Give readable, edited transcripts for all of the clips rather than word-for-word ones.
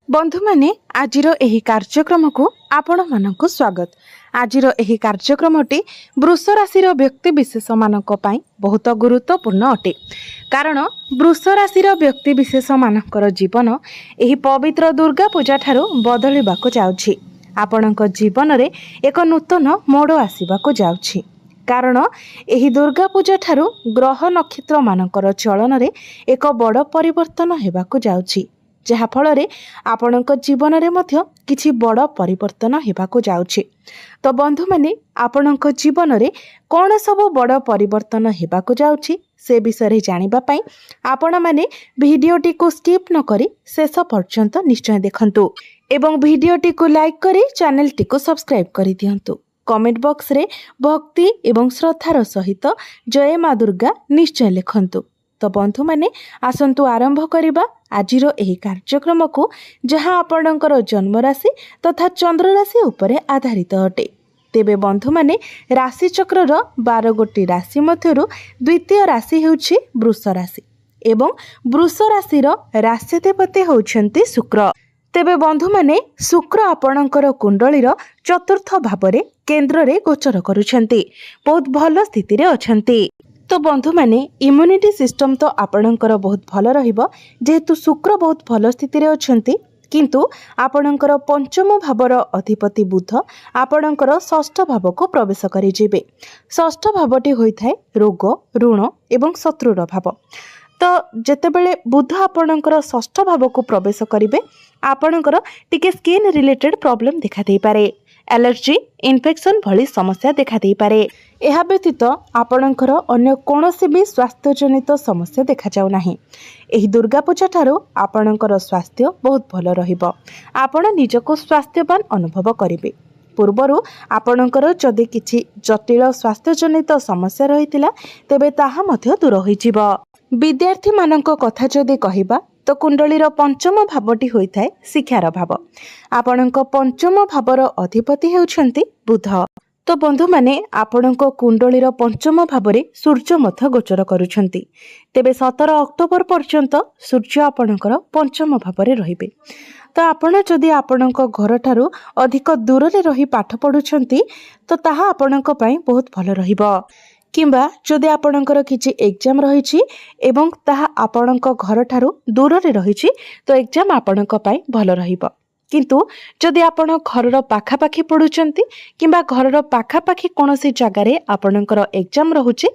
बंधु माने आजिर एही कार्यक्रम को आपण मानक स्वागत। आजिर एही कार्यक्रमटी वृष राशि व्यक्ति विशेष मानक पई बहुत गुरुत्वपूर्ण अटे। कारण वृष राशि व्यक्ति विशेष मानकर जीवन एही पवित्र दुर्गा पूजा ठारू बदलिबाको जाउछि। आपणक जीवन रे एक नूतन मोड़ आसीबाको जाउछि। कारण एही दुर्गा पूजा ठारू ग्रह नक्षत्र मानकर चलन रे एक बड़ परिवर्तन हेबाको जाउछि, जहा फल आपणक जीवन रे मध्य किछि बड़ परिवर्तन हेबाको जाउछि। तो बंधु माने आपणक जीवन रे कोन सब बड़ परिवर्तन हेबाको जाउछि से विषय जानिबा पई आपण माने भिडियोटी को स्किप न करी शेष पर्यंत निश्चय देखंतु एवं भिडियोटी को लाइक करी चैनलटी को सब्सक्राइब करी दियंतु। कमेंट बॉक्स रे भक्ति एवं श्रद्धार सहित जय माँ दुर्गा निश्चय लिखंतु। तो बंधु माने आसंतु आरंभ करिबा आजिर एही कार्यक्रम को, जहां आपणकर जन्म राशि तथा चंद्र राशि उपरे आधारित अटे। तेबे बंधु माने राशि चक्रर 12 गोटी राशि मध्यरु द्वितीय राशि हेउछि वृष राशि एवं वृष राशिर राशिधिपति होउछन्ति शुक्र। तेबे बंधु माने शुक्र आपणकर कुंडलीर चतुर्थ भावरे केंद्र रे गोचर करूछन्ति, बहुत भल स्थिति रे अछन्ति। तो बंधु माने इम्यूनिटी सिस्टम तो आपणकर बहुत भल रहिबो, जेहेतु शुक्र बहुत भल स्थिति रे अछन्ति। किंतु आपणकर पंचम भावर अधिपति बुध आपणकर षष्ठ भाव को प्रवेश करि जिबे। षष्ठ भावटी होइथाय रोग, ऋण एवं शत्रुर भाव। तो जेतेबेले बुध आपणकर षष्ठ भाव को प्रवेश करिवे, आपणकर टिके स्किन रिलेटेड प्रॉब्लम देखा देई पारे, एलर्जी, इन्फेक्शन भली समस्या देखा देई पारे। एहा व्यतीत आपणकर अन्य कोनोसी भी स्वास्थ्य जनित समस्या देखा जाउ नाही। एही दुर्गा पूजा ठारू आपणकर स्वास्थ्य बहुत भल रहिबो। आपण निजको स्वास्थ्यवान अनुभव करिवे। पूर्वरु आपणकर जदि किछि जटिल स्वास्थ्य जनित समस्या रहितिला तेबे ताहा मध्य दूर होइजिबो। विद्यार्थी मानक कथा जदि कहिबा तो कुंडलीर पंचम भावटी होइथाय शिक्षार भाव। आपणक पंचम भावर अधिपति हेउछन्ति बुध। तो बंधु माने आपणक कुंडलीर पंचम भावरे सूर्य मध्य गोचर करूछन्ति। तेबे 17 अक्टोबर पर्यंत सूर्य आपणकर पंचम भावरे रहिबे। तो आपण जदि आपणक घर ठारू अधिक दूर रे रही पाठ पढुछन्ति तो ताहा आपणक पई बहुत भल रहिबो। किंबा जदि आपणकर किछि एग्जाम रहिछि एवं ताहा आपणक घर ठारू दूर रे रहिछि तो एग्जाम आपणक पई भल रहिबो। किंतु जदि आपण घरर पाखापाखी पढुछन्ति किंबा घरर पाखापाखी कोनोसी जगारे आपणकर एग्जाम रहुछि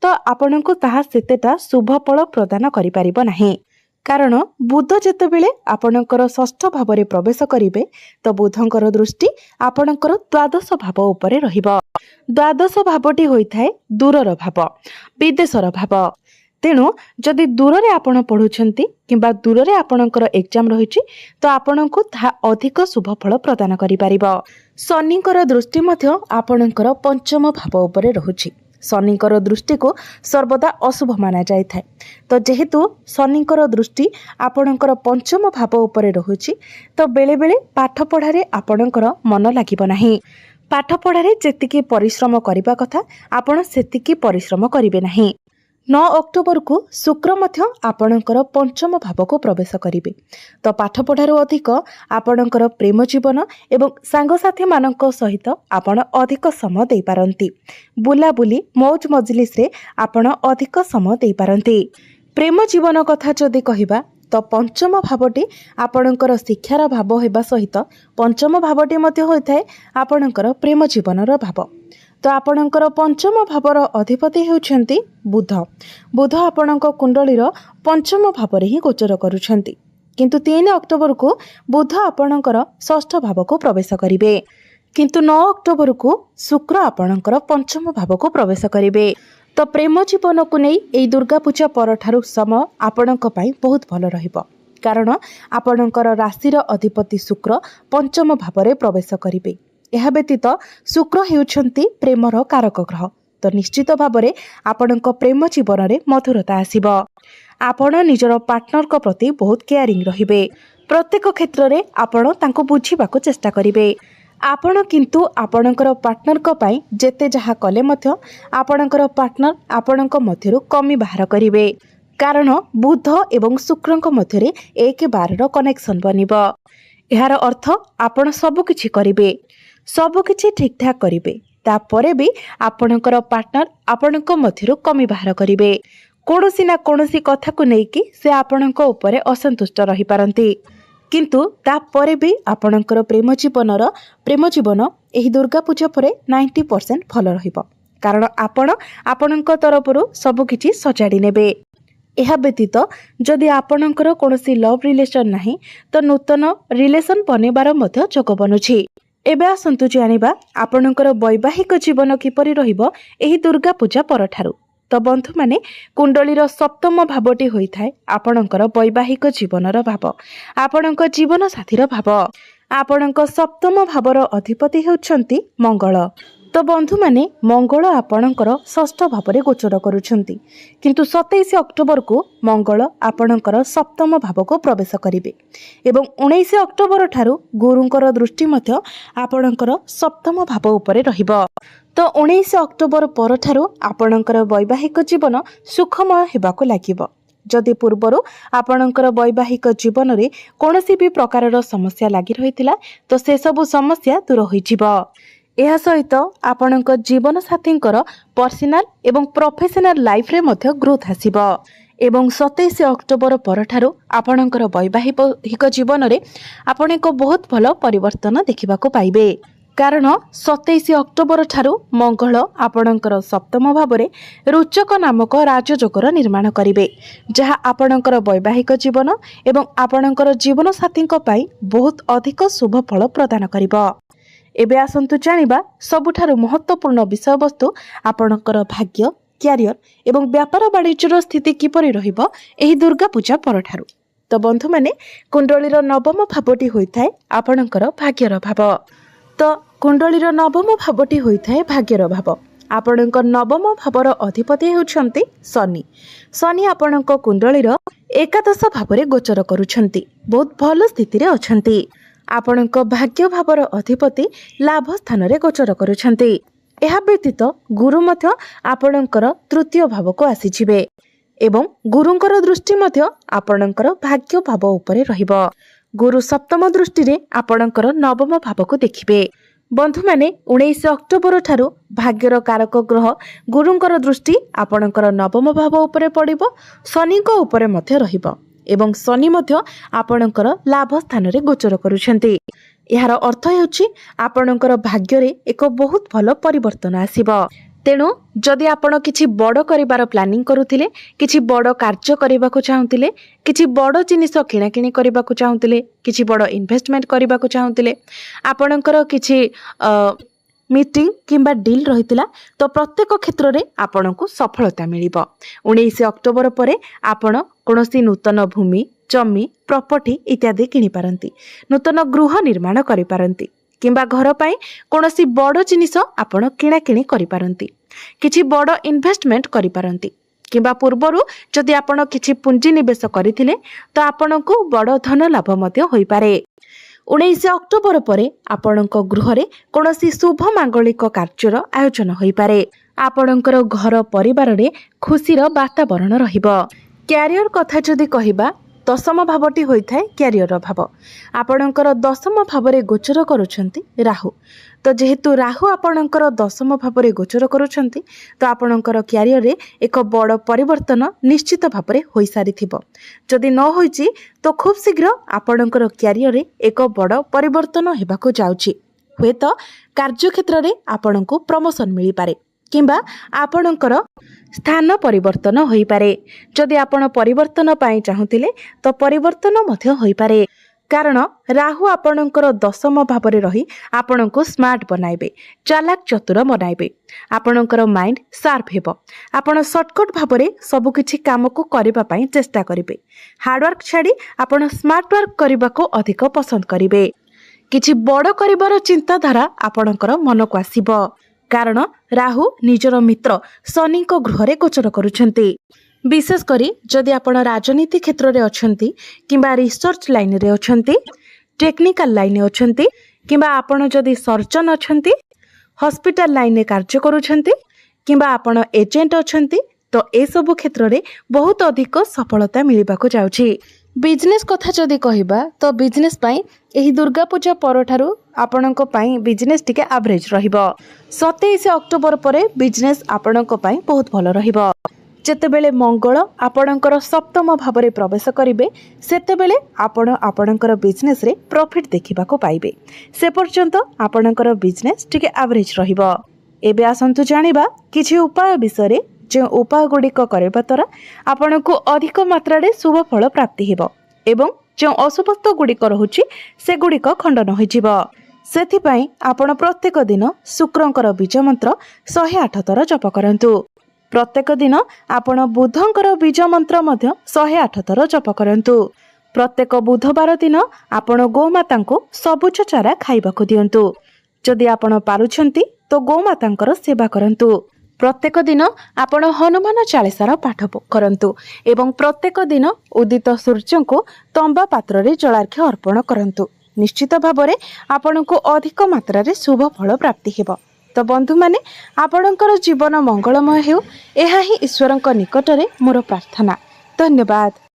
तो आपणको ताहा सेतेटा शुभ फल प्रदान करि परिबो नाही। कारण बुध जेतेबेले आपणकर षष्ठ भावरे प्रवेश करिवे तो बुधंकर दृष्टि आपणकर द्वादश भाव उपरे रहिबो। द्वादश भावटी होइथाय दूरर भाव, विदेशर भाव। तेणु जदि दूर रे आपण पढुछन्ति किंबा दूर रे आपणकर एग्जाम रहिछि तो आपणको ता अधिक शुभ फल प्रदान करि परिबो। शनिकर दृष्टि मध्य आपणकर पंचम भाव उपरे रहुछि। शनिकर दृष्टि को सर्वदा अशुभ माना जाय थाए। तो जेहेतु शनिकर दृष्टि आपणकर पंचम भाव उपरे रहुछि तो बेले बेले पाठ पढ़ारे आपणकर मन लागिबो नाही। पाठ पढ़ारे जेतिकी परिश्रम करिबा कथा आपण सेतिकी परिश्रम करिवे नाही। 9 अक्टोबर को शुक्र मध्य आपणकर पंचम भाव को प्रवेश करिवे। तो पाठ पढ़ारू अधिक आपणकर प्रेम जीवन एवं सांगसाथी मानक सहित आपण अधिक समय देई पारंती। बुलाबुली मौज मजलिस रे आपण अधिक समय देई पारंती। प्रेम जीवन कथा जदि कहिबा तो पंचम भावटी आपणकर शिक्षार भाव हेबा सहित पंचम भावटी मध्य होइथाय आपणकर प्रेम जीवनर भाव। तो आपणकर पंचम भावर अधिपति हेउछन्ति बुध। बुध आपणक कुंडलीर पंचम भावरे ही गोचर करूछन्ति। किंतु 3 अक्टोबर को बुध आपणकर षष्ठ भाव को प्रवेश करिवे। किंतु 9 अक्टोबर को शुक्र आपणकर पंचम भाव को प्रवेश करिवे। तो प्रेम जीवन को नहीं एई दुर्गा पूजा पर ठारू समय आपणक पई बहुत भल रहिबो। कारण आपणकर राशिर अधिपति शुक्र पंचम भावरे प्रवेश करिवे। यह व्यतीत शुक्र हेउछन्ति प्रेमर कारक ग्रह। तो निश्चित भावरे आपणक प्रेम जीवन रे मधुरता आसीबो। आपण निजर पार्टनर को प्रति बहुत केयरिंग रहिबे। प्रत्येक क्षेत्र रे आपण तांको बुझिबाको चेष्टा करिवे। आपण किंतु आपणकर पार्टनर को पई जेते जहा कले मध्य आपणकर पार्टनर आपणक मध्यरु कमी बाहर करिवे। कारण बुध एवं शुक्रଙ୍କ ମଧ୍ୟରେ 1-12 कनेक्शन बनिब। यार अर्थ आपण सबकिछि करिवे, सबकिछि ठीक ठाक करिवे, तापरे भी आपणकर पार्टनर आपणक मध्यरु कमी बाहर करिवे। कोनोसी ना कोनोसी कथा को नेकी से आपणक ऊपर असंतुष्ट रही पारंती, किंतु तापरे भी आपणकर प्रेम जीवन एही दुर्गा पूजा परे 90% भल रहिबो, कारण आपण आपणक तरफरु सबकिछि सजाडी नेबे। यह व्यतीत जदि आपणकर कोनोसी लव रिलेशन नाही तो नूतन रिलेशन बनेबार मध्य जोग बनुछि। एबे आसंतु जानिबा आपणकर वैवाहिक जीवन किपरि रहिबो एही दुर्गा पूजा परठारु। तो बंधु माने कुंडलीर सप्तम भावटी होइथाय आपणकर वैवाहिक जीवनर भाव, आपणक जीवन साथीर भाव। आपणक सप्तम भावर अधिपति हेउछंती मंगल। तो बंधु माने मंगल आपणकर षष्ठ भावरे गोचर करुछंती, किंतु 27 अक्टोबर को मंगल आपणकर सप्तम भाव को प्रवेश करिवे एवं 19 अक्टोबर ठारू गुरुंकर दृष्टि मध्य आपणकर सप्तम भाव उपरे रहिबो। तो 19 अक्टोबर पर ठारू आपणकर वैवाहिक जीवन सुखमय हेबाको लागिबो। जदि पूर्वरु आपणकर वैवाहिक जीवन रे कोनोसी भी प्रकारर समस्या लागि रहितिला तो से सब समस्या दूर होइजिबो। यह सहित आपणक जीवन साथींकर पर्सनाल एवं प्रोफेशनल लाइफ रे मध्य ग्रोथ आसीबो एवं 27 अक्टोबर पर ठारू आपणकर वैवाहिक जीवन रे आपण एक बहुत भलो परिवर्तन देखिबाको पाइबे, कारण 27 अक्टोबर ठारू मंगल आपणकर सप्तम भावरे रोचक नामक राजयोगर निर्माण करिवे, जहा आपणकर वैवाहिक जीवन एवं आपणकर जीवन साथींक पई बहुत अधिक शुभ फल प्रदान करिवो। एबे आसंतु जानिबा सबुठारु महत्वपूर्ण विषय वस्तु आपणकर भाग्य, क्यारियर एवं व्यापार वाणिज्यर स्थिति किपरि रहिबो एही दुर्गा पूजा परठारु। तो बंधु माने कुंडलीर नवम भावटी होइथाय आपणकर भाग्यर भाव। तो कुंडलीर नवम भावटी होइथाय भाग्यर भाव। आपणकर नवम भावर अधिपति हेउछंती शनि। शनि आपणक कुंडलीर एकादश भावरे गोचर करुछंती, बहुत भल स्थिति रे अछंती। आपणक भाग्य भावर अधिपति लाभ स्थान रे गोचर करुछंती। एहा व्यतीत गुरु मध्य आपणकर तृतीय भाव को आसीजिबे एवं गुरुंकर दृष्टि मध्य आपणकर भाग्य भाव उपरे रहिबो। गुरु सप्तम दृष्टि रे आपणकर नवम भाव को देखिबे। बंधु माने 19 अक्टोबर ठारू भाग्यर कारक ग्रह गुरुंकर दृष्टि आपणकर नवम भाव उपरे पड़िबो, शनि को उपरे मध्य रहिबो एवं शनि मध्य आपणकर लाभ स्थान रे गोचर करुछंती। यार अर्थ हेउछि आपणकर भाग्य रे एक बहुत भलो परिवर्तन आसीबो। तेणु जदि आपण किछि बड़ करिवार प्लानिंग करुथिले, किछि बड़ कार्य करिबाको चाहुथिले, किछि बड़ जिनिस किणाकिणी करिबाको चाहुथिले, किछि बड़ इन्वेस्टमेंट करिबाको चाहुथिले, आपणकर किछि मीटिंग किंबा डील रहितिला तो प्रत्येक क्षेत्र रे आपणको सफलता मिलिबो। 19 अक्टोबर परे आपण कोनोसी नूतन भूमि, जमी, प्रॉपर्टी इत्यादि किनि पारंती, नूतन गृह निर्माण करि पारंती, किंबा घर पाई कोनोसी बड़ जिनिस आपण किणाकिणी करि पारंती, किछि बड़ इन्वेस्टमेंट करि पारंती, किंबा पूर्वरु जदि आपण किछि पुंजी निवेश करिथिले तो आपणको बड़ धन लाभ मध्य होई पारे। 19 अक्टोबर परे आपणक गृह रे कोनोसी शुभ मांगलिक कार्यर आयोजन होई पारे। आपणकर घर परिवार रे खुशीर वातावरण रहिबो। क्यारियर कथा जदि कहिबा दशम भावटी होइथाय क्यारियर भाव। आपणकर दशम भावरे गोचर करुछंती राहु। तो जेहेतु राहु आपणकर दशम भावरे गोचर करुछंती तो आपणकर क्यारियर रे एक बड़ परिवर्तन निश्चित भावरे होई सारिथिबो। जदि न होईची तो खूब शीघ्र आपणकर क्यारियर रे एक बड़ परिवर्तन हेबाको जाउची। हुएत कार्य क्षेत्र रे आपणको प्रमोशन मिली पारे किंबा आपणकर स्थान परिवर्तन होई पारे। जदि आपण परिवर्तन पाई चाहुथिले तो परिवर्तन मध्य होई पारे, कारण राहु आपणकर दशम भावरे रही आपणको स्मार्ट बनाइबे, चालाक चतुर बनाइबे। आपणकर माइंड शार्प हेबो। आपण शॉर्टकट भावरे सब किछि काम को करिबा पई चेष्टा करिबे। हार्डवर्क छाड़ी आपण स्मार्ट वर्क करिबा को अधिक पसंद करिबे। किछि बड़ करिबार चिंताधारा आपणकर मन को आसीबो, कारण राहु निजर मित्र शनि को गृह गोचर करुछंती। विशेष करी जदि आपण राजनीति क्षेत्र रे अछंती किंबा रिसर्च लाइन रे अछंती, टेक्निकल लाइन अछंती, किंबा आपण जदि सर्जन अछंती, हॉस्पिटल लाइन रे कार्य करुछंती, किंबा आपण एजेंट अछंती, तो ए सब क्षेत्र में बहुत अधिक सफलता मिलवाक जाउछि। बिजनेस कथा जदि कहबा तो बिजनेस पई एही दुर्गा पूजा परठारु आपणक पई बिजनेस टिके एवरेज रहिबो। 27 अक्टोबर परे बिजनेस आपणक पई बहुत भलो रहिबो। जेतेबेले मंगल आपणकर सप्तम भावरे प्रवेश करिवे सेतेबेले आपण आपणकर बिजनेस रे प्रॉफिट देखिबाको पाइबे। से पर्यंत आपणकर बिजनेस टिके एवरेज रहिबो। एबे आसंतु जानिबा किछि उपाय विषय जो उपाय गुड़िक करबा द्वारा आपन को अधिक मात्रा रे शुभ फल प्राप्ति हेबो एवं जो अशुभत्व गुड़िक रहुछि से गुड़िक खंडन होइजिबो। सेथिपई आपण प्रत्येक दिन शुक्रंकर बीज मंत्र 108 थर जप करंतु। प्रत्येक दिन आपण बुधंकर बीज मंत्र मध्य 108 थर जप करंतु। प्रत्येक बुधवार दिन आपण गोमाता को सबुज चारा खाइबाकू दियंतु। जदि आपण पारुछंती तो गोमातांकर सेवा करंतु। प्रत्येक दिन आपण हनुमान चालीसार पाठ करंतु एवं प्रत्येक दिन उदित सूर्य को तंबा पात्र रे जलार्घ्य अर्पण करंतु। निश्चित भावरे आपण को अधिक मात्रा रे शुभ फल प्राप्ति हेबो। तो बंधु माने आपणकर जीवन मंगलमय हेउ एहा ही ईश्वरंक निकटरे मोर प्रार्थना। धन्यवाद।